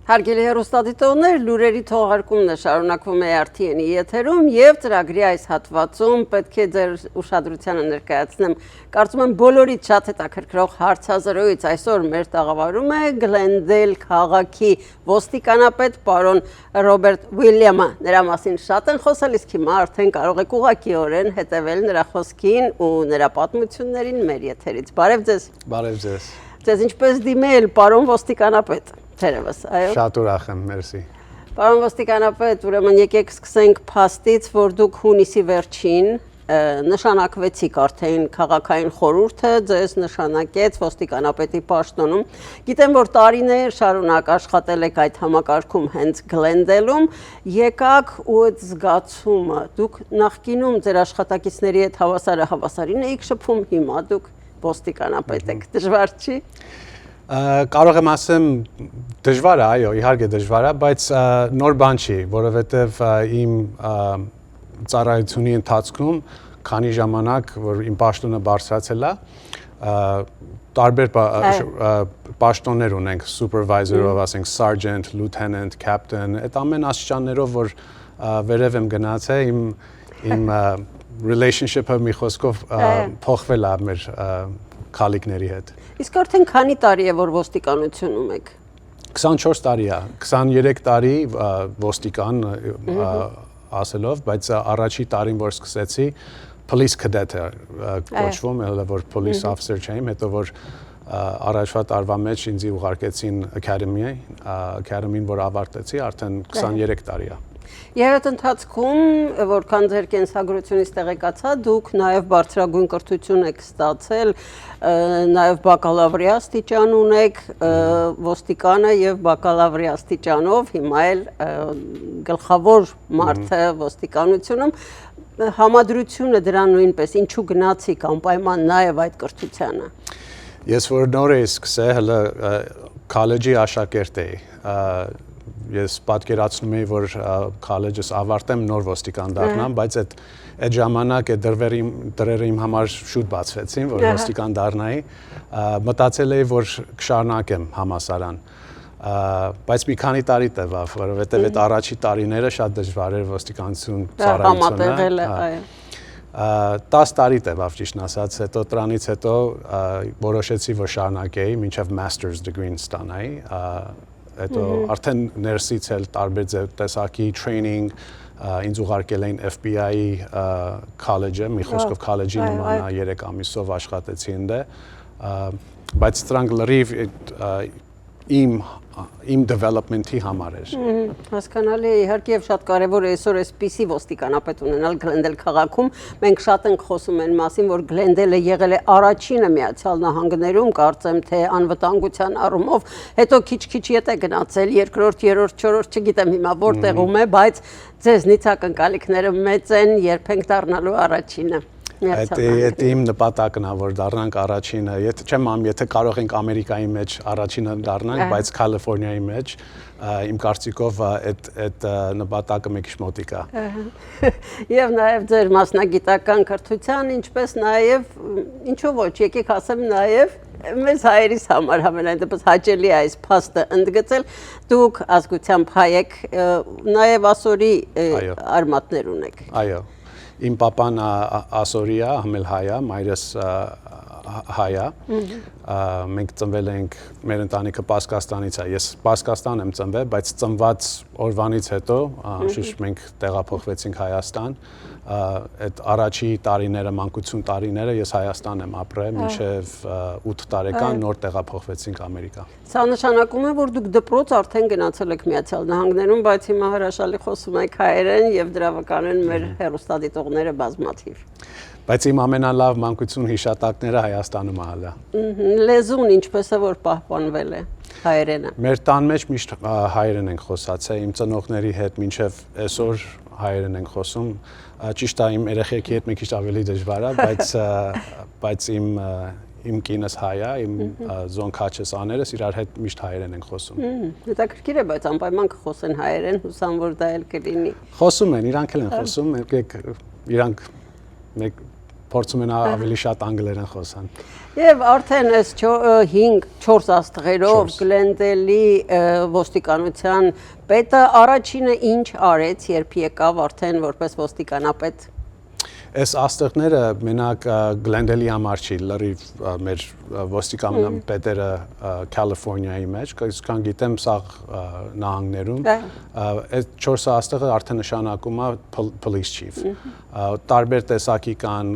Հարգելի հեռուստադիտողներ, լուրերի թողարկումն է շարունակվում է RTN-ի եթերում եւ ծրագրի այս հատվածում պետք է ձեր ուշադրությանը ներկայացնեմ։ Կարծում եմ բոլորից շատ հետաքրքրող հարցազրույց այսօր մեր տաղավարում է Գլենդեյլ քաղաքի ոստիկանապետ պարոն Ռոբերտ Ուիլյամը։ Նրա մասին շատ են խոսել, իսկ հիմա արդեն կարող եք ուղղակիորեն հետևել նրա խոսքին ու նրա պատմություններին մեր եթերից։ Բարև ձեզ։ Բարև ձեզ։ Ձեզ ինչպես դիմել, պարոն ոստիկանապետ։ Թերևս, այո։ Շատ ուրախ եմ, մերսի։ Պարոն ոստիկանապետ, ուրեմն եկեք սկսենք փաստից, որ դուք հունիսի վերջին նշանակվեցիք արդեն քաղաքային խորհուրդը, ձեզ նշանակեց ոստիկանապետի պաշտոնում։ Գիտեմ, որ տարիներ շարունակ աշխատել եք այդ համակարգում հենց Գլենդեյլում, եկաք ու այդ զգացումը, դուք նախկինում ձեր աշխատակիցների հետ հավասարին էիք շփում, հիմա դուք ոստիկանապետ եք, դժվար չի։ Կարող եմ ասեմ դժվար է, այո, իհարկե դժվար է, բայց նոր բան չի, որովհետև իմ ծառայությունի ընթացքում քանի ժամանակ, որ իմ պաշտոնը բարձրացել է, տարբեր պաշտոններ ունենք, supervisor-ով, ասենք sergeant, lieutenant, captain, այդ ամեն աստիճաններով, որ վերև եմ գնացել, իմ relationship-ը մի խոսքով փոխվել է մեր քալիքների հետ։ Իսկ արդեն քանի տարի է, որ ոստիկանությունում եք։ 24 տարի է, 23 տարի ոստիկան ասելով, բայց առաջի տարին, որ սկսեցի, police cadet կոչվում, որ police officer չեմ, հետո որ առաջվա տարվա մեջ ինձ ուղարկեցին academy-ին, որ ավարտեցի, արդեն 23 տարի է։ Եվ այդ ընթացքում, որքան ձեր կենսագրությունից տեղեկացա, դուք նաև բարձրագույն կրթություն եք ստացել, նաև բակալավրի աստիճան ունեք, ոստիկանը եւ բակալավրի աստիճանով, հիմա էլ գլխավոր մարդը ոստիկանությունում, համադրությունը դրան նույնպես, ինչու գնացիք անպայման նաև այդ կրթությանը։ Ես որ նոր էի սկսել, հələ քոլեջի աշակերտ էի։ Ես պատկերացնում էի, որ քոլեջս ավարտեմ, նոր ոստիկան դառնամ, բայց այդ ժամանակ այդ դռերը իմ համար շուտ բացվեցին, որ ոստիկան դառնայի, մտածել էի, որ կշարունակեմ համալսարան, բայց մի քանի տարի տևավ, որովհետև այդ առաջի տարիները շատ դժվար էր ոստիկանություն ծառայությունը։ 10 տարի տևավ ճիշտն ասած, հետո դրանից հետո որոշեցի, որ շարունակեի, մինչև master's degree-ն ստանայի, հետո արդեն ներսից էլ տարբեր տեսակի training, ինձ ուղարկել էին FBI-ի college-ը, մի խոսքով college-ի նման 3 ամիսով աշխատեցի ընդ, բայց դրանք լրիվ իմ development-ի համար էր։ Հասկանալի է, իհարկե եւ շատ կարեւոր է այսօր այսպիսի ոստիկանապետ ունենալ Գլենդեյլ քաղաքում։ Մենք շատ ենք խոսում այն մասին, որ Գլենդեյլը եղել է առաջինը Միացյալ Նահանգներում, կարծեմ թե անվտանգության առումով, հետո քիչ-քիչ ետ է գնացել, երկրորդ, երրորդ, չորրորդ, չգիտեմ հիմա որտեղում է, բայց ձեզնից ակնկալիքները մեծ են, երբեք դառնալու առաջինը։ Այդ իմ նպատակն է, որ դառնանք առաջինը, եթե կարող ենք Ամերիկայի մեջ առաջինը դառնանք, բայց Կալիֆոռնիայի մեջ, իմ կարծիքով այդ նպատակը մի քիչ մոտիկ է։ Եվ նաև ձեր մասնագիտական կրթության, ինչպես նաև, ինչու ոչ, եկեք ասեմ նաև, մեզ հայերիս համար համենայն դեպս հաճելի է այս փաստը ընդգծել, դուք ազգությամբ հայ եք, նաև ասորի արմատներ ունեք։ Այո։ Իմ պապան ասորի է, համել հայ է, մայրս հայ է, մենք ծնվել ենք, մեր ընտանիքը Պարսկաստանից է, ես Պարսկաստան եմ ծնվել, բայց ծնված օրվանից հետո, անշուշտ մենք տեղափոխվեցինք Հայաստան, այդ առաջի տարիները, մանկություն տարիները ես Հայաստան եմ ապրել, մինչև 8 տարեկան նոր տեղափոխվեցինք Ամերիկա։ Սա նշանակում է, որ դուք դպրոց արդեն գնացել եք Միացյալ Նահանգներում, բայց հիմա հրաշալի խոսում եք հայերեն եւ դրա վկան են մեր հեռուստադիտողները բազմաթիվ։ Բայց իմ ամենալավ մանկություն հիշատակները Հայաստանում ահա։ Լեզուն ինչպես է որ պահպանվել է հայերենը։ Մեր տան մեջ միշտ հայերեն ենք խոսացել, իմ ծնողների հետ մինչև այսօր հայերեն ենք խոսում։ Ճիշտ է, իմ երեխեքի հետ մի քիչ ավելի դժվար է, բայց իմ կինս հայ է, իմ զոնքաչս աներս իրար հետ միշտ հայերեն ենք խոսում։ Հետաքրքիր է, բայց անպայման կխոսեն հայերեն, հուսամ որ դա էլ կլինի։ Խոսում են, իրանք էլ են խոսում, իրանք փորձում են ավելի շատ անգլերեն խոսան։ Եվ արդեն այս 5-4 աստղերով Չորս։ Գլենդելի ոստիկանության պետը առաջինը ինչ արեց, երբ եկավ արդեն որպես ոստիկանապետ։ Այս աստղները մենակ Գլենդելի համար չի, լրիվ մեր ոստիկանության պետերը Կալիֆոռնիայի մեջ, այսքան գիտեմ սա նահանգներում, այդ 4 աստղը արդեն նշանակում է police chief։ Տարբեր տեսակի կան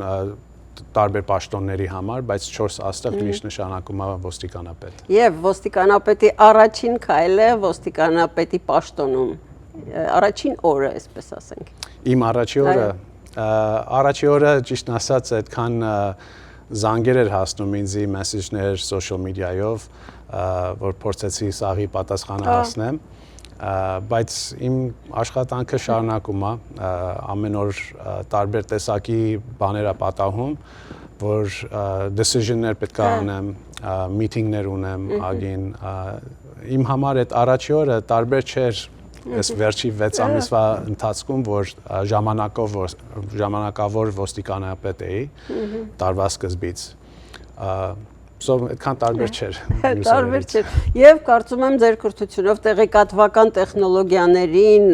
տարբեր պաշտոնների համար, բայց 4 աստղ միշտ նշանակում է ոստիկանապետ։ Եվ ոստիկանապետի առաջին քայլը ոստիկանապետի պաշտոնում, առաջին օրը, այսպես ասենք։ Իմ առաջի օրը ճիշտ ասած այդքան զանգեր էր հասնում ինձի մեսեջներ social media-ով, որ փորձեցի սաղի պատասխանը հասնեմ, բայց իմ աշխատանքը շարունակում է, ամեն օր տարբեր տեսակի բաներ է պատահում, որ decision-ներ պետք է անեմ, meeting-ներ ունեմ ագին, իմ համար այդ առաջի օրը տարբեր չէր այս վերջի 6 ամիսվա ընթացքում, որ ժամանակավոր ոստիկանապետ էի տարվա սկզբից։ Այդքան տարբեր չէր։ Տարբեր չէր։ Եվ կարծում եմ ձեր կրթությունով տեղեկատվական տեխնոլոգիաներին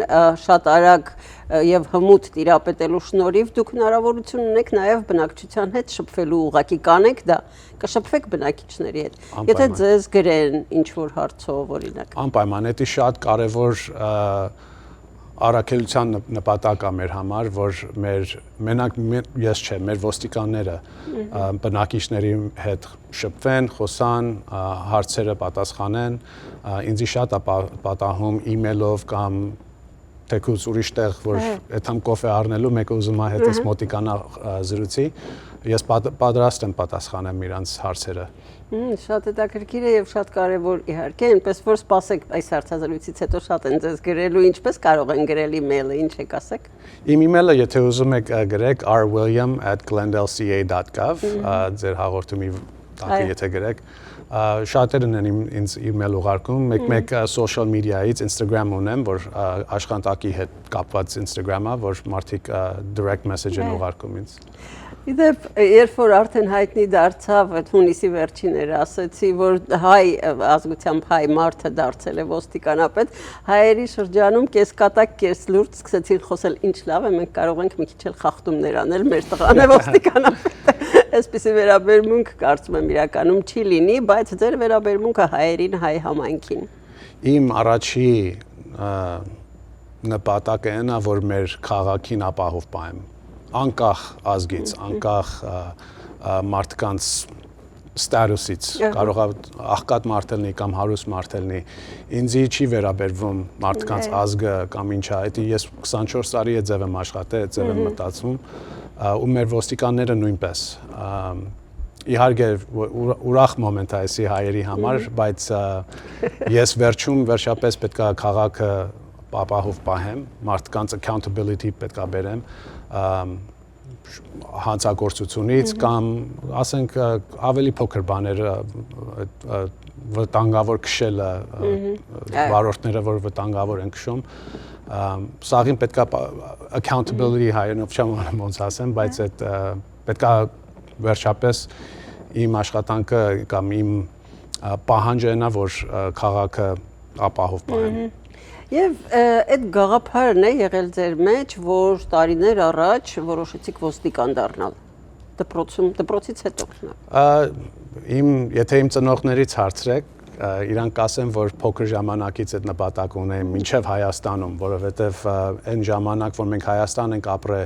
շատ արագ եւ հմուտ տիրապետելու շնորհիվ դուք հնարավորություն ունեք նաեւ բնակչության հետ շփվելու ուղղակի կանեք դա, կշփվեք բնակիչների հետ։ Եթե ձեզ գրեն ինչ որ հարցով օրինակ։ Անպայման, դա շատ կարևոր առաքելության նպատակ է մեր համար, որ մենակ ես չէ, մեր ոստիկանները բնակիչների հետ շփվեն, խոսան, հարցերը պատասխանեն, ինձի շատ է պատահում email-ով կամ թեկուզ ուրիշ տեղ, որ այդքան կոֆե առնելու մեկը ուզում է հետս մոտիկանա զրուցի, ես պատրաստ եմ պատասխանեմ իրանց հարցերը։ Շատ հետաքրքիր է եւ շատ կարեւոր իհարկե, այնպես որ սպասեք այս հարցազրույցից հետո շատ են ձեզ գրելու, ինչպես կարող են գրել email-ը, ինչ եք ասեք։ Իմ email-ը, եթե ուզում եք գրեք rwilliam@glendale.ca.gov, ձեր հաղորդումի տակը եթե գրեք, շատերն են ինձ email ուղարկում, մեկ social media-ից Instagram ունեմ, որ աշխատանքի հետ կապված Instagram-ը, որ մարդիկ direct message են ուղարկում ինձ։ Իդեպ, երբ որ արդեն հայտնի դարձավ այդ հունիսի վերջիները, ասեցի, որ հայ ազգությամբ հայ մարդը դարձել է ոստիկանապետ, հայերի շրջանում կեսկատակ կեսլուրջ սկսեցին խոսել, ինչ լավ է, մենք կարող ենք մի քիչ էլ խախտումներ անել, մեր տղան է ոստիկանապետը։ Այսպիսի վերաբերմունք կարծում եմ իրականում չի լինի, բայց ձեր վերաբերմունքը հայերին, հայ համայնքին։ Իմ առաջի նպատակը այն է, որ մեր քաղաքին ապահով պահեմ։ Անկախ ազգից, անկախ մարդկանց ստատուսից, կարող է աղքատ մարդ լինի կամ հարուստ մարդ լինի, ինձի չի վերաբերվում մարդկանց ազգը կամ ինչա, դա ես 24 տարի է ձև եմ աշխատել, ձև եմ մտածում, ու մեր ոստիկանները նույնպես։ Իհարկե ուրախ մոմենտ է այսի հայերի համար, բայց ես վերջապես պետք է քաղաքը ապահով պահեմ, մարդկանց accountability պետք է բերեմ հանցագործությունից կամ ասենք ավելի փոքր բաներ վտանգավոր քշելը վարորդները որ վտանգավոր են քշում սաղին պետք է accountability հայերենով չեմ ոնց ասեմ բայց այդ պետք է վերջապես իմ աշխատանքը կամ իմ պահանջը նա որ քաղաքը ապահով պահեմ Եվ այդ գաղափարն է եղել ձեր մեջ, որ տարիներ առաջ որոշեցիք ոստիկան դառնալ դպրոցից հետո։ Եթե իմ ծնողներից հարցրեք, իրանք կասեն, որ փոքր ժամանակից այդ նպատակ ունեմ մինչև Հայաստանում, որովհետև այն ժամանակ, որ մենք Հայաստան ենք ապրել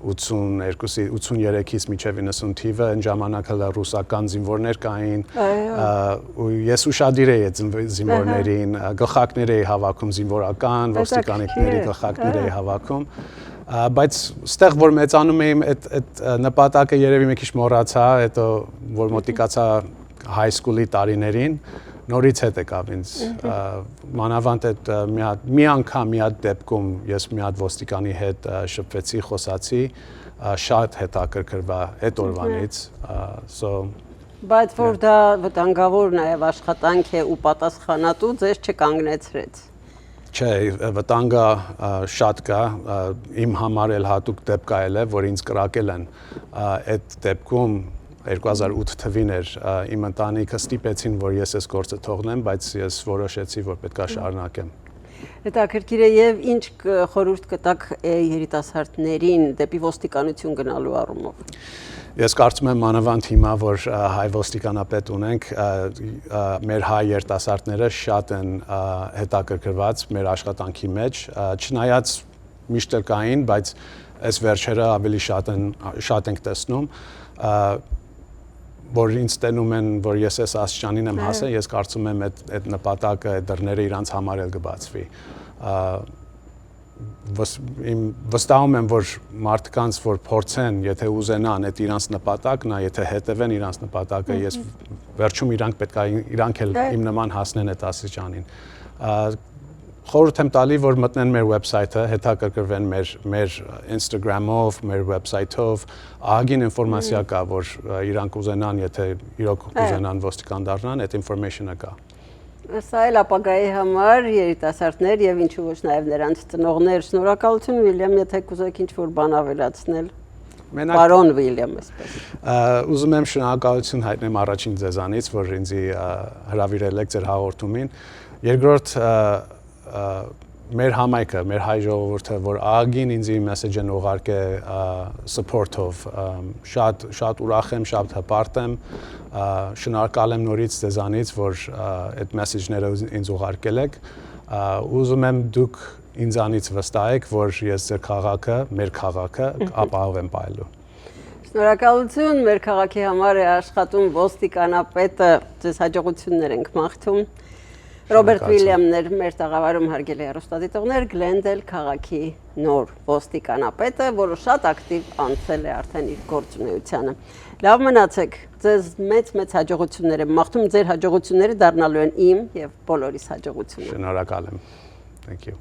83-ից մինչև 90 թիվը, այն ժամանակ հələ ռուսական զինվորներ կային, ու ես ուշադիր էի այդ զինվորներին, գլխարկներ էի հավաքում զինվորական, ոստիկանիկների գլխարկներ էի հավաքում, բայց ստեղ որ մեծանում էի այդ նպատակը երևի մի քիչ մոռացա, հետո որ մոտիկացա high school-ի տարիներին նորից հետ եկավ ինձ մանավանդ այդ մի անգամ մի հատ դեպքում ես մի հատ ոստիկանի հետ շփվեցի, խոսացի, շատ հետաքրքրվա այդ օրվանից բայց որ դա վտանգավոր նաև աշխատանք է ու պատասխանատու ձեզ չկանգնեցրեց Չէ, վտանգը շատ կա, իմ համար էլ հատուկ դեպք ել է, որ ինձ կրակել են, այդ դեպքում 2008 թվին էր իմ ընտանիքը ստիպեցին, որ ես այս գործը թողնեմ, բայց ես որոշեցի, որ պետք է շարունակեմ։ Հետաքրքիր է եւ ինչ խորհուրդ կտաք երիտասարդներին դեպի ոստիկանություն գնալու առումով։ Ես կարծում եմ մանավանդ հիմա, որ հայ ոստիկանապետ ունենք, մեր հայ երիտասարդները շատ են հետաքրքրված մեր աշխատանքի մեջ, չնայած միշտ էլ կային, բայց այս վերջերը ավելի շատ ենք տեսնում, որ ինձ տենում են, որ ես այս աստիճանին եմ հասել, ես կարծում եմ այդ նպատակը, այդ դռները իրանց համար էլ կբացվի։ Վստահում եմ, որ մարդկանց, որ փորձեն, եթե ուզենան, այդ իրանց նպատակն է, եթե հետևեն իրանց նպատակը, ես վերջում իրանք էլ իմ նման հասնեն այդ աստիճանին։ Խորհուրդ եմ տալի, որ մտնեն մեր website-ը, հետաքրքրվեն մեր Instagram-ով, մեր website-ով, ահագին ինֆորմացիա կա, որ իրանք ուզենան, եթե իրոք ուզենան ոստիկան դառնան, այդ information-ը կա։ Սա էլ ապագայի համար երիտասարդներ եւ ինչու ոչ նաեւ նրանց ծնողներ, շնորհակալություն Վիլյամ, եթե կուզեք ինչ-որ բան ավելացնել։ Պարոն Վիլյամ, այսպես։ Ուզում եմ շնորհակալություն հայտնեմ առաջին ձեզանից, որ ինձ հրավիրել եք ձեր հաղորդումին։ Երկրորդ մեր համայնքը, մեր հայ ժողովուրդը, որ ահագին ինձ մեսեջ են ուղարկել support-ով, շատ ուրախ եմ, շատ հպարտ եմ, շնորհակալ եմ նորից ձեզանից, որ այդ մեսեջները ինձ ուղարկել եք, ուզում եմ դուք ինձանից վստահեք, որ ես ձեր քաղաքը, մեր քաղաքը ապահով եմ պահելու։ Շնորհակալություն, մեր քաղաքի համար է աշխատում ոստիկանապետը, ձեզ հաջողություններ ենք մաղթում։ Ռոբերտ Վիլյամն էր մեր տաղավարում, հարգելի հեռուստադիտողներ, Գլենդել քաղաքի նոր ոստիկանապետը, որը շատ ակտիվ անցել է արդեն իր գործունեությանը։ Լավ մնացեք, ձեզ մեծ հաջողություններ եմ մաղթում, ձեր հաջողությունները դառնալու են իմ եւ բոլորիս հաջողությունը։ Շնորհակալ եմ։ Thank you.